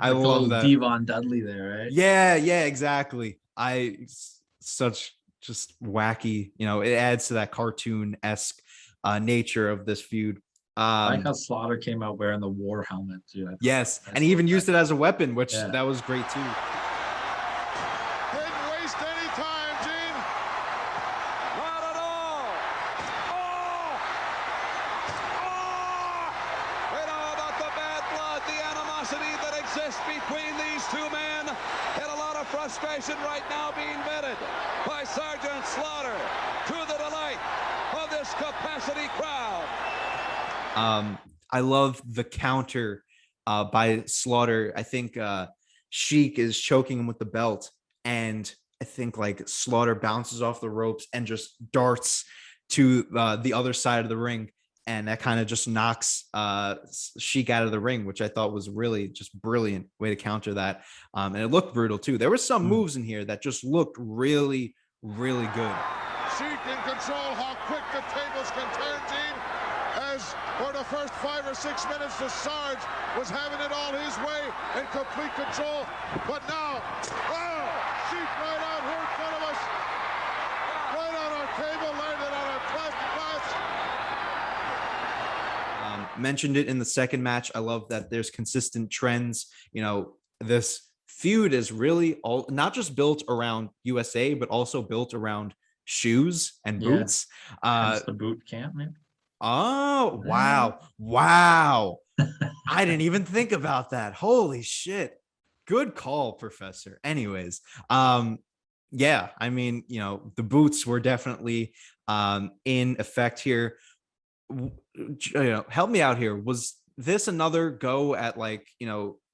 love that. Devon Dudley there, right? Yeah, exactly. Such just wacky, it adds to that cartoon-esque nature of this feud. I like how Slaughter came out wearing the war helmet too. Yes, and he even used it as a weapon, which that was great too. Didn't waste any time, Gene. Not at all. We know about the bad blood, the animosity that exists between these two men, and a lot of frustration right now being vented by Sergeant Slaughter, to the delight of this capacity crowd. I love the counter by Slaughter. I think Sheik is choking him with the belt, and I think Slaughter bounces off the ropes and just darts to the other side of the ring, and that kind of just knocks Sheik out of the ring, which I thought was really just brilliant way to counter that. And it looked brutal too. There were some moves in here that just looked really, really good. Sheik in control. How quick the tables can turn, Gene. As for the first 5 or 6 minutes, the Sarge was having it all his way in complete control. But now, Sheik right out here in front of us, right on our table, landed on our plastic glass. Mentioned it in the second match. I love that there's consistent trends. This feud is really all not just built around USA, but also built around shoes and boots. The boot camp, man. Oh, wow. I didn't even think about that. Holy shit. Good call, Professor. Anyways, the boots were definitely in effect here. Help me out here. Was this another go at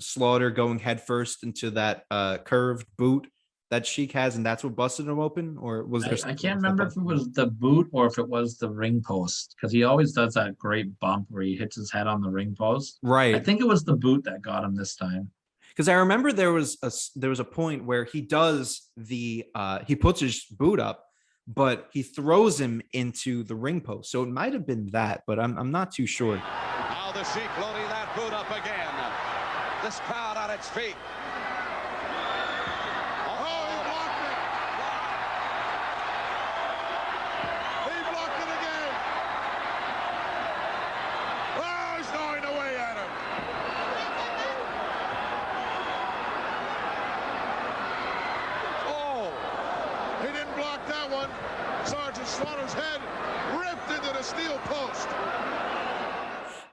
Slaughter going headfirst into that curved boot that Sheik has, and that's what busted him open? Or was there I can't remember if it was the boot or if it was the ring post, because he always does that great bump where he hits his head on the ring post. Right. I think it was the boot that got him this time. Because I remember there was a point where he does he puts his boot up, but he throws him into the ring post. So it might have been that, but I'm not too sure. Now the Sheik loading that boot up again. This crowd on its feet. Sergeant Slaughter's head ripped into the steel post.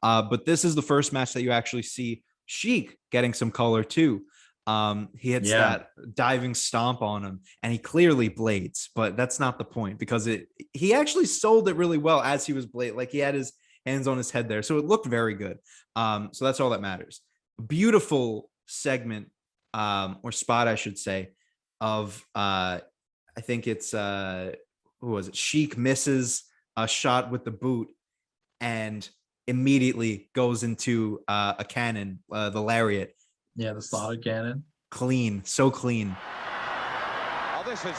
But this is the first match that you actually see Sheik getting some color too. He hits that diving stomp on him, and he clearly blades, but that's not the point, because he actually sold it really well as he was blade. He had his hands on his head there, so it looked very good. So that's all that matters. Beautiful segment or spot, I should say, of I think it's who was it? Sheik misses a shot with the boot and immediately goes into a cannon, the lariat. Yeah, the Slaughter cannon. Clean, so clean. Oh, this is.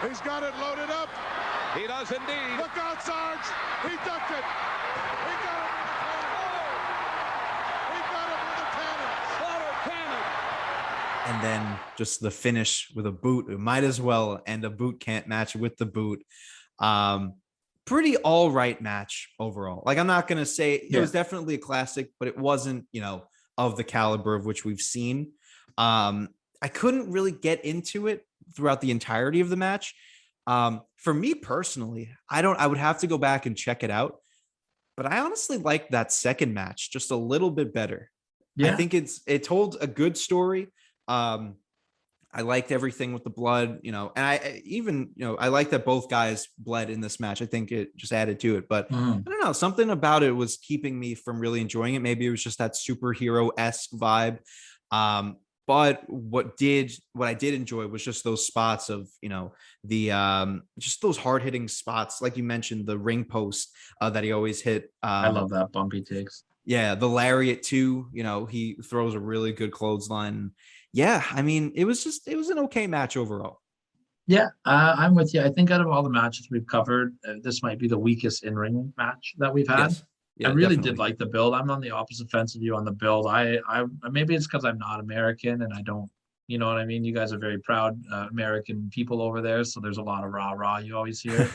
He's got it loaded up. He does indeed. Look out, Sarge. He ducked it. He got it with a cannon. Slaughter cannon. And then just the finish with a boot. It might as well end a boot camp match with the boot. Pretty all right match overall. Like, I'm not going to say it was definitely a classic, but it wasn't, of the caliber of which we've seen. I couldn't really get into it throughout the entirety of the match. For me personally, I would have to go back and check it out, but I honestly like that second match just a little bit better. I think it told a good story. I liked everything with the blood, and I like that both guys bled in this match. I think it just added to it, but I don't know, something about it was keeping me from really enjoying it. Maybe it was just that superhero-esque vibe. But what I did enjoy was just those spots of, just those hard hitting spots. Like you mentioned, the ring post that he always hit. I love that bump he takes. Yeah. The lariat too, he throws a really good clothesline. Yeah. I mean, it was an okay match overall. Yeah, I'm with you. I think out of all the matches we've covered, this might be the weakest in-ring match that we've had. Yes. Yeah, I really did like the build. I'm on the opposite fence of you on the build. I maybe it's because I'm not American and I don't, you know what I mean? You guys are very proud American people over there, so there's a lot of rah you always hear.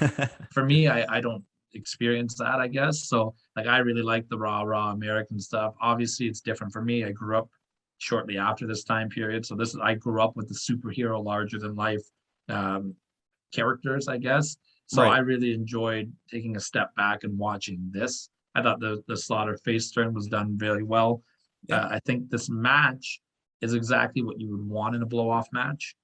For me, I don't experience that, I guess. So like, I really like the rah American stuff. Obviously, it's different for me. I grew up shortly after this time period, so I grew up with the superhero, larger than life characters, I guess. So I really enjoyed taking a step back and watching this. I thought the Slaughter face turn was done very well. Yeah. I think this match is exactly what you would want in a blow-off match.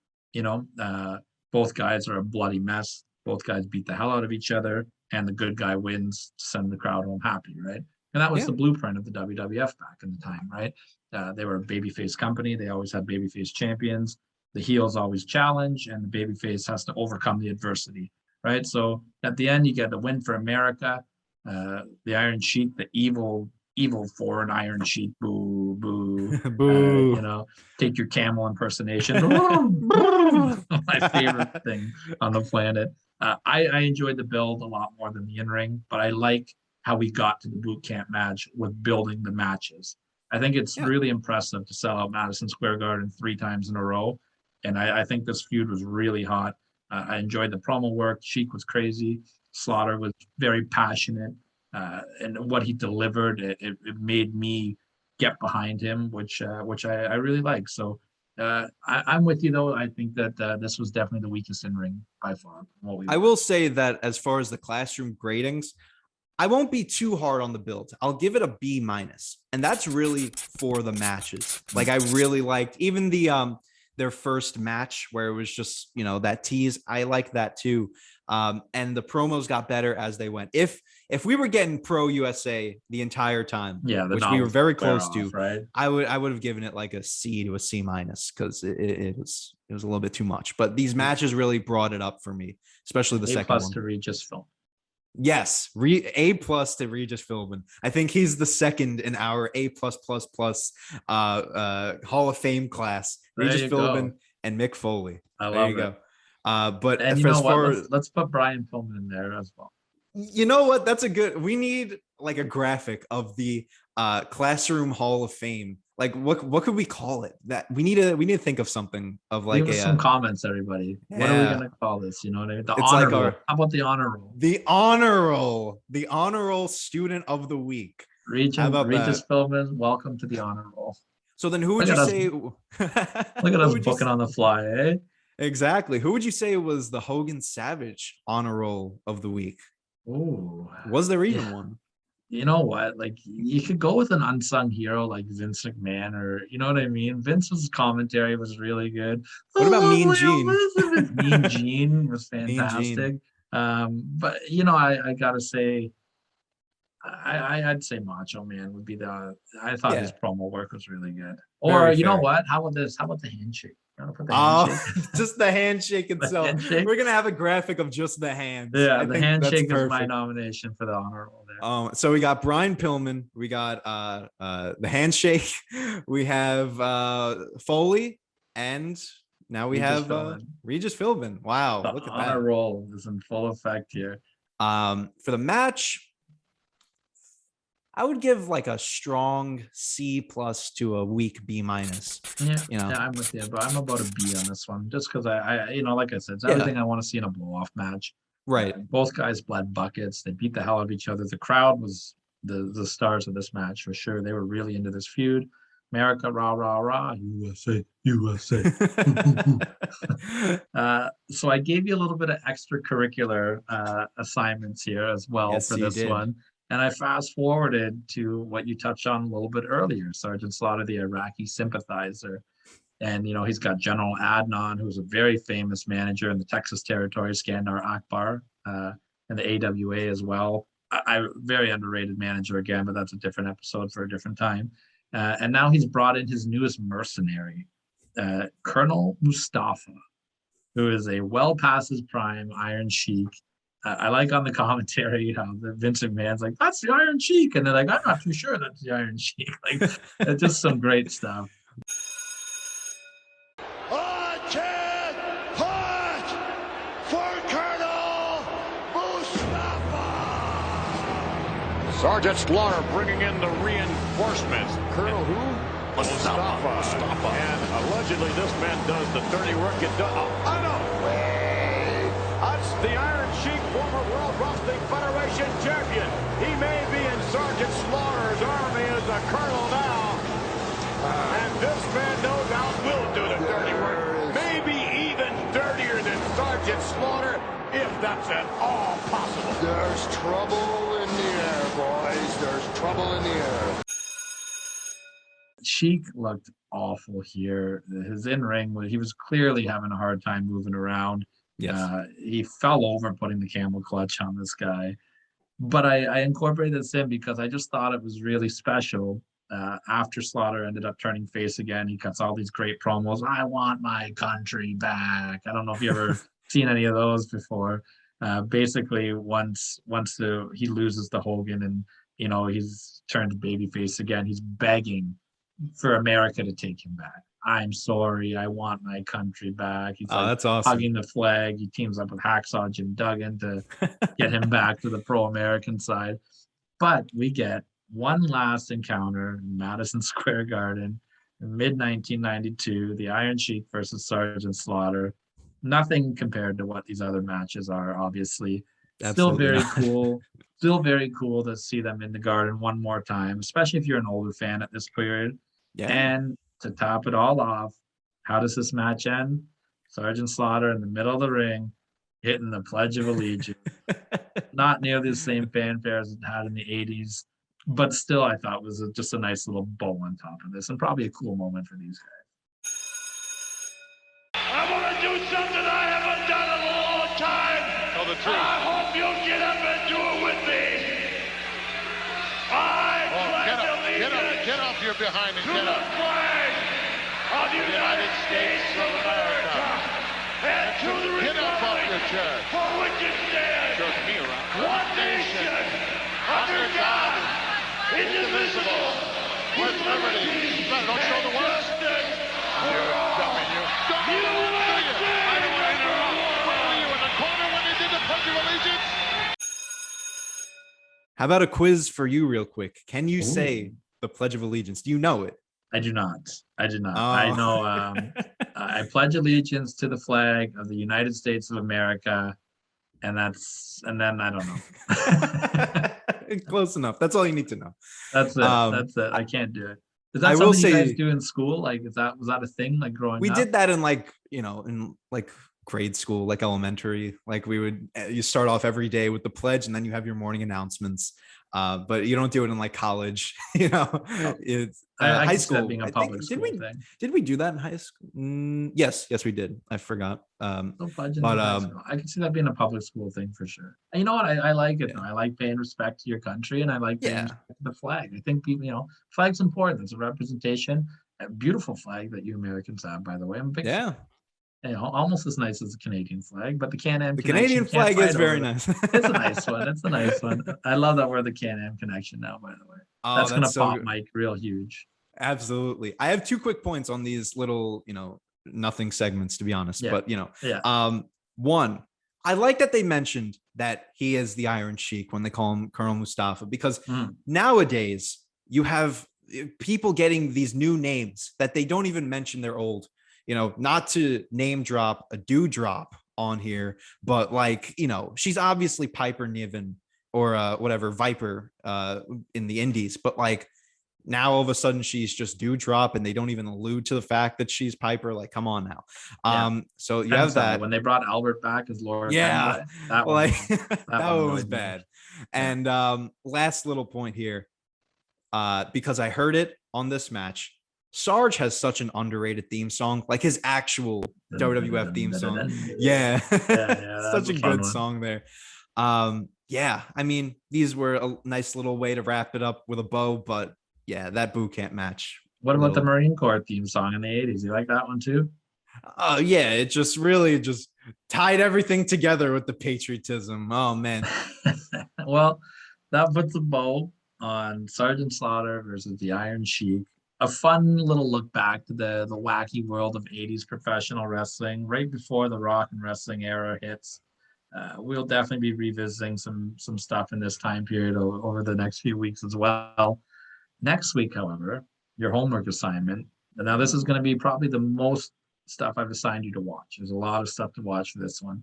Both guys are a bloody mess. Both guys beat the hell out of each other, and the good guy wins to send the crowd home happy, right? And that was the blueprint of the WWF back in the time, right? They were a babyface company. They always had babyface champions. The heels always challenge, and the babyface has to overcome the adversity, right? So at the end, you get the win for America. The Iron Sheik, the evil foreign Iron Sheik, boo, boo. Take your camel impersonation. My favorite thing on the planet. I enjoyed the build a lot more than the in-ring, but I like how we got to the boot camp match with building the matches. I think it's really impressive to sell out Madison Square Garden 3 times in a row. And I think this feud was really hot. I enjoyed the promo work. Sheik was crazy. Slaughter was very passionate. And what he delivered, it made me get behind him, which I really like. So I'm with you, though. I think that this was definitely the weakest in ring by far. I will say that as far as the classroom gradings, I won't be too hard on the build. I'll give it a B-, and that's really for the matches. Like, I really liked even the their first match where it was just, that tease. I like that too. And the promos got better as they went. If we were getting pro U.S.A. the entire time, which we were very close to, right? I would have given it like a C to a C- because it was a little bit too much. But these matches really brought it up for me, especially the second one. To Regis Philbin. Yes, A+ to Regis Philbin. I think he's the second in our A+++ Hall of Fame class. Regis Philbin and Mick Foley. There you go. But and you know what? Let's put Brian Pillman in there as well. You know what? That's we need like a graphic of the classroom Hall of Fame. Like what could we call it? That we need to think of something of like some comments, everybody. Yeah. What are we gonna call this? You know what I mean? The honor roll. How about the honor roll? The honor roll. The honor roll student of the week. Regis Philbin, welcome to the honor roll. So then who would you say? Look at us booking on the fly, eh? Exactly. Who would you say was the Hogan Savage honor roll of the week? Oh, was there even one? You know what? Like, you could go with an unsung hero like Vince McMahon, or you know what I mean? Vince's commentary was really good. What about Mean Gene? Mean Gene was fantastic. But I gotta say, I'd say Macho Man would be I thought his promo work was really good. Or you know what? How about this? How about the handshake? Just the handshake itself. We're gonna have a graphic of just the hands. Yeah, the handshake is my nomination for the honor roll there. So we got Brian Pillman, we got the handshake, we have Foley, and now we have Regis Philbin. Wow, The look at honor that. roll is in full effect here. For the match, I would give like a strong C+ to a weak B-. Yeah, You know, yeah, I'm with you, but I'm about a B on this one, just because I like I said, it's everything I want to see in a blow-off match. right? Both guys bled buckets. They beat the hell out of each other. The crowd was the stars of this match for sure. They were really into this feud. America, rah, rah, rah, USA, USA. So I gave you a little bit of extracurricular assignments here as well Yes, for you this did. one. And I fast forwarded to what you touched on a little bit earlier, Sergeant Slaughter, the Iraqi sympathizer. And, he's got General Adnan, who's a very famous manager in the Texas territory, Skandar Akbar, and the AWA as well. I very underrated manager again, but that's a different episode for a different time. And now he's brought in his newest mercenary, Colonel Mustafa, who is a well past his prime Iron Sheik. I like on the commentary how the Vince McMahon's like, that's the Iron Sheik. And they're like, I'm not too sure that's the Iron Sheik. Like, it's just some great stuff. I can't fight for Colonel Mustafa. Sergeant Slaughter bringing in the reinforcements. Colonel who? Mustafa. And allegedly this man does the dirty work. I know. That's the Iron Sheik, former World Wrestling Federation champion. He may be in Sergeant Slaughter's army as a colonel now. And this man, no doubt, will do the dirty work. Maybe even dirtier than Sergeant Slaughter, if that's at all possible. There's trouble in the air, boys. There's trouble in the air. Sheik looked awful here. His in-ring, he was clearly having a hard time moving around. Yes. He fell over putting the camel clutch on this guy. But I incorporated this in because I just thought it was really special. After Slaughter ended up turning face again, he cuts all these great promos. I want my country back. I don't know if you ever seen any of those before. Basically, once he loses to Hogan and he's turned babyface again, he's begging for America to take him back. I'm sorry, I want my country back. He's that's awesome. Hugging the flag. He teams up with Hacksaw Jim Duggan to get him back to the pro-American side. But we get one last encounter in Madison Square Garden in mid-1992, the Iron Sheik versus Sergeant Slaughter. Nothing compared to what these other matches are, obviously. Absolutely Still very not. cool. Still very cool to see them in the Garden one more time, especially if you're an older fan at this period. Yeah. And to top it all off, how does this match end? Sergeant Slaughter in the middle of the ring, hitting the Pledge of Allegiance. Not nearly the same fanfare as it had in the 80s, but still I thought was just a nice little bow on top of this and probably a cool moment for these guys. I'm gonna do something I haven't done in a long time. Tell the truth. I hope you'll get up and do it with me. I pledge allegiance Get off your behind and to get the up. flag of the United States of America and to the Get up off republic your chair. for which it stands, Jerk me around. one nation, under God, indivisible, with liberty Don't show the and words. justice for You're all. dumbing you. USA! I don't want to interrupt. Where were you in the corner when they did the Pledge of Allegiance? How about a quiz for you real quick? Can you say the Pledge of Allegiance? Do you know it? I do not. I did not. Oh. I know I pledge allegiance to the flag of the United States of America. And then I don't know. Close enough. That's all you need to know. That's it. That's it. I can't do it. Is that I will something you guys say- do in school? Like, was that a thing like growing We up? did that in in grade school, like elementary. Like you start off every day with the pledge and then you have your morning announcements. But you don't do it in like college, it's I high can see school. that being a I public think- school thing. Did we do that in high school? Yes, we did. I forgot. No pledging but, in high school. I can see that being a public school thing for sure. And you know what? I like it. Yeah. Though. I like paying respect to your country, and I like paying Yeah. respect to the flag. I think people, flag's important. It's a representation. A beautiful flag that you Americans have, by the way. I'm a big fan. Yeah. almost as nice as the Canadian flag, but the Can-Am. The Canadian flag is very nice. It's a nice one. It's a nice one. I love that we're the Can-Am connection now, by the way. Oh, that's gonna so pop good. Mike real huge. Absolutely. I have 2 quick points on these little, nothing segments, to be honest. Yeah. But, one, I like that they mentioned that he is the Iron Sheik when they call him Colonel Mustafa, because nowadays you have people getting these new names that they don't even mention their old, not to name drop a dewdrop on here, but like, she's obviously Piper Niven or whatever, Viper in the Indies, but like now all of a sudden she's just dewdrop and they don't even allude to the fact that she's Piper. Like, come on now. So you have that. When they brought Albert back as Laura. Yeah. That one one was bad. And last little point here, because I heard it on this match, Sarge has such an underrated theme song, like his actual WWF theme song. Yeah. Such a good song there. I mean, these were a nice little way to wrap it up with a bow, but yeah, that boot camp match. What about the Marine Corps theme song in the 80s? You like that one too? Oh yeah, it just really just tied everything together with the patriotism. Oh man. Well, that puts a bow on Sergeant Slaughter versus the Iron Sheik. A fun little look back to the wacky world of 80s professional wrestling, right before the rock and wrestling era hits. We'll definitely be revisiting some stuff in this time period over the next few weeks as well. Next week, however, your homework assignment, and now this is going to be probably the most stuff I've assigned you to watch. There's a lot of stuff to watch for this one.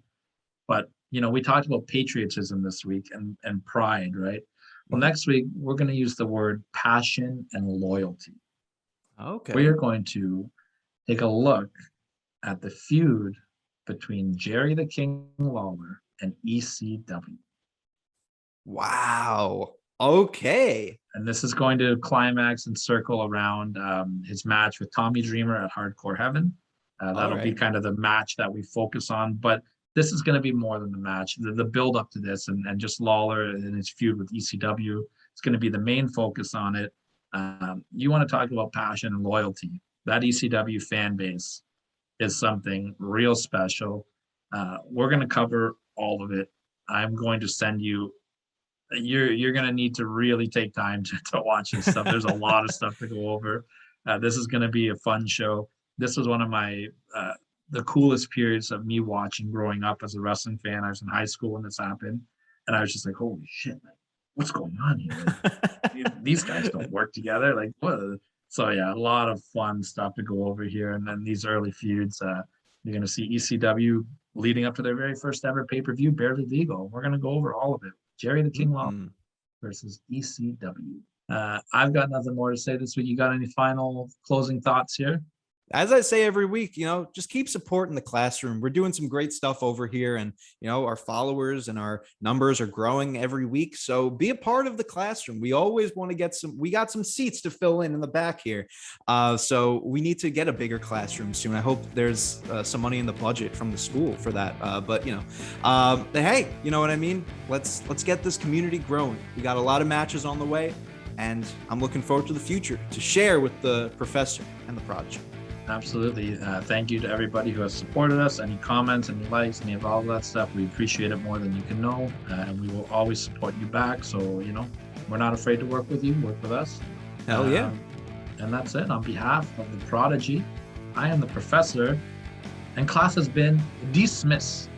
But, we talked about patriotism this week and pride, right? Well, next week, we're going to use the word passion and loyalty. Okay. We are going to take a look at the feud between Jerry the King Lawler and ECW. Wow. Okay. And this is going to climax and circle around his match with Tommy Dreamer at Hardcore Heaven. That'll be kind of the match that we focus on. But this is going to be more than the match. The build up to this and just Lawler and his feud with ECW, it's going to be the main focus on it. You want to talk about passion and loyalty. That ECW fan base is something real special. We're going to cover all of it. I'm going to send you. You're going to need to really take time to watch this stuff. There's a lot of stuff to go over. This is going to be a fun show. This was one of my the coolest periods of me watching growing up as a wrestling fan. I was in high school when this happened, and I was just like, "Holy shit, man, what's going on here? These guys don't work together." Like, what? So yeah, a lot of fun stuff to go over here. And then these early feuds, you're going to see ECW leading up to their very first ever pay-per-view, Barely Legal. We're going to go over all of it. Jerry the King Lawler versus ECW. I've got nothing more to say this week. You got any final closing thoughts here? As I say every week, just keep supporting the classroom. We're doing some great stuff over here, and our followers and our numbers are growing every week. So be a part of the classroom. We always want to get we got some seats to fill in the back here. So we need to get a bigger classroom soon. I hope there's some money in the budget from the school for that. But hey, you know what I mean? Let's get this community growing. We got a lot of matches on the way, and I'm looking forward to the future to share with the professor and the project. Absolutely. Thank you to everybody who has supported us. Any comments, any likes, any of all of that stuff. We appreciate it more than you can know. And we will always support you back. So, we're not afraid to work with you. Work with us. Hell yeah. And that's it. On behalf of the Prodigy, I am the professor, and class has been dismissed.